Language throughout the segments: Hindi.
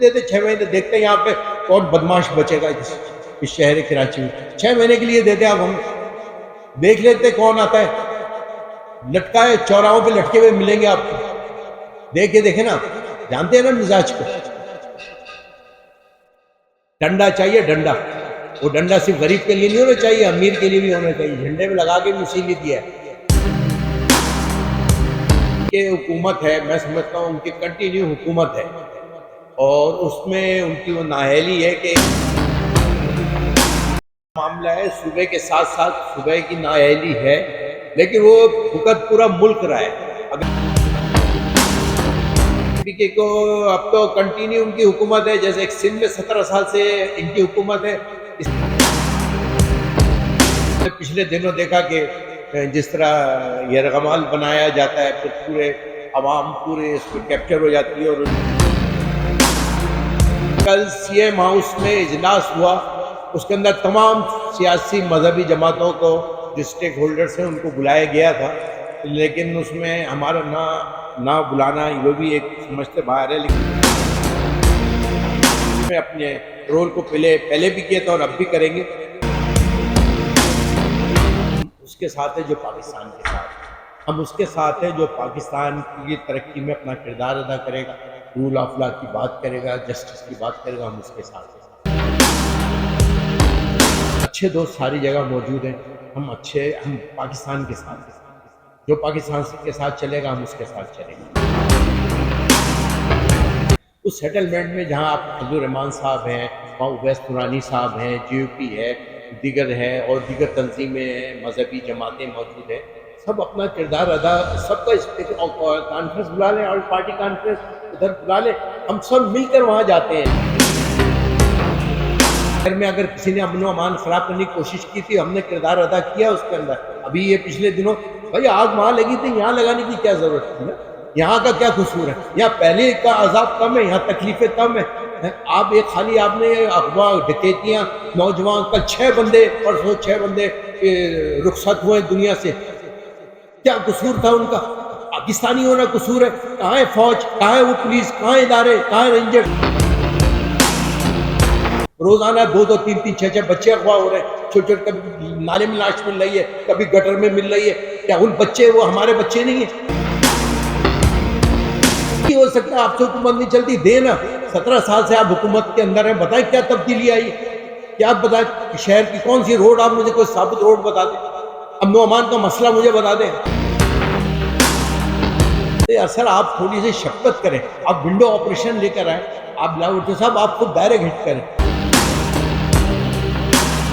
देते 6 महीने, देखते हैं यहाँ पे कौन बदमाश बचेगा इस शहर कराची में। 6 महीने के लिए देते, अब हम देख लेते कौन आता है। लटकाए चौराहों पे लटके हुए मिलेंगे आपको, देखे ना, जानते हैं ना मिजाज को। डंडा चाहिए, डंडा। वो डंडा सिर्फ गरीब के लिए नहीं होना चाहिए, अमीर के लिए भी होना चाहिए। झंडे में लगा के भी इसीलिए दिया है कि हुकूमत है, मैं समझता हूँ उनकी कंटिन्यू हुकूमत है, और उसमें उनकी वो नाअहली है कि मामला है सूबे के साथ साथ सूबे की नाअहली है, लेकिन वो भुगत पूरा मुल्क रहा है। अगर को अब तो कंटिन्यू उनकी हुकूमत है, जैसे एक सिंध में 17 साल से इनकी हुकूमत है। पिछले दिनों देखा कि जिस तरह यरगमाल बनाया जाता है, फिर पूरे अवाम पूरे इस पर कैप्चर हो जाती है। और कल सीएम हाउस में इजलास हुआ, उसके अंदर तमाम सियासी मजहबी जमातों को जो स्टेक होल्डर्स हैं उनको बुलाया गया था, लेकिन उसमें हमारा ना बुलाना वो भी एक समझ से बाहर है। लेकिन मैं अपने रोल को पहले भी किया था और अब भी करेंगे। उसके साथ है जो पाकिस्तान के साथ, हम उसके साथ है जो पाकिस्तान की तरक्की में अपना किरदार अदा करेगा, रूल ऑफ लॉ की बात करेगा, जस्टिस की बात करेगा, हम उसके साथ हैं। अच्छे दोस्त सारी जगह मौजूद हैं, हम पाकिस्तान के साथ हैं। जो पाकिस्तान के साथ चलेगा हम उसके साथ चलेंगे। उस सेटलमेंट में जहां आप अब्दुल रहमान साहब हैं, वहाँ उवैस पुरानी साहब हैं, GOP है, दीगर है और दीगर तंजीमें हैं, मजहबी जमातें मौजूद हैं, सब अपना किरदार अदा, सबका कॉन्फ्रेंस बुला लें, ऑल पार्टी कॉन्फ्रेंस उधर बुला लें, हम सब मिलकर वहाँ जाते हैं। घर में अगर किसी ने अमन अमान खराब करने की कोशिश की थी, हमने किरदार अदा किया उसके अंदर। अभी ये पिछले दिनों भाई आग वहां लगी थी, यहाँ लगाने की क्या जरूरत थी ना? यहाँ का क्या कसूर है? यहाँ पहले का अजाब कम है, यहाँ तकलीफें कम है। आप एक खाली आपने अगवा डकैतियां, नौजवान कल 6 बंदे, परसों 6 बंदे रुखसत हुए दुनिया से, क्या कसूर था उनका? पाकिस्तानी होना कसूर है? कहाँ है फौज, कहाँ है वो पुलिस, कहाँ है इदारे, कहाँ है रेंजर? रोजाना 2-2, 3-3, 6-6 बच्चे अगवा हो रहे हैं, छोटे छोटे, कभी नाले में लाश मिल रही है, कभी गटर में मिल रही है। क्या उन बच्चे वो हमारे बच्चे नहीं है? हो सकता है आपसे हुकूमत नहीं चलती, देना 17 साल से आप हुकूमत के अंदर हैं, बताएं क्या तब्दीली आई? क्या आप बताएं शहर की कौन सी रोड, आप मुझे कोई साबित रोड बता दें, अमन अमान का मसला मुझे बता दें। असल आप थोड़ी सी शक्कत करें, आप विंडो ऑपरेशन लेकर आए, आप लाहौर साहब आप खुद डायरेक्ट हिट करें।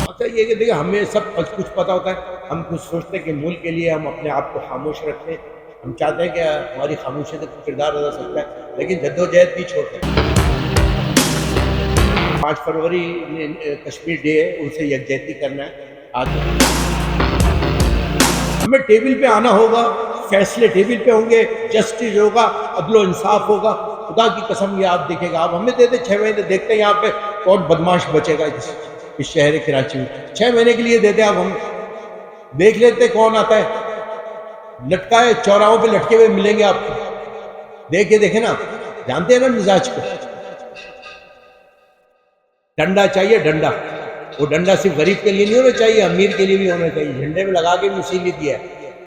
अच्छा ये कि देखिए हमें सब कुछ पता होता है, हम कुछ सोचते हैं कि मुल्क के लिए हम अपने आप को खामोश रखें, हम चाहते हैं कि हमारी खामोशी से किरदार अदा सकता है, लेकिन जद्दोजहद भी छोड़ते हैं। 5 फरवरी कश्मीर डे है, उनसे यकजहती करना है। आज हमें टेबल पे आना होगा, फैसले टेबल पे होंगे, जस्टिस होगा, अदलो इंसाफ होगा। खुदा की कसम ये आप देखेगा, आप हमें देते 6 महीने, देखते हैं यहाँ पे कौन बदमाश बचेगा इस शहर कराची में। 6 महीने के लिए देते, अब हम देख लेते कौन आता है। लटकाए चौराहों पे लटके हुए मिलेंगे आपको, देखे ना, जानते हैं ना मिजाज को। डंडा चाहिए, डंडा। वो डंडा सिर्फ गरीब के लिए नहीं होना चाहिए, अमीर के लिए भी होना चाहिए। झंडे में लगा के भी इसीलिए दिया है।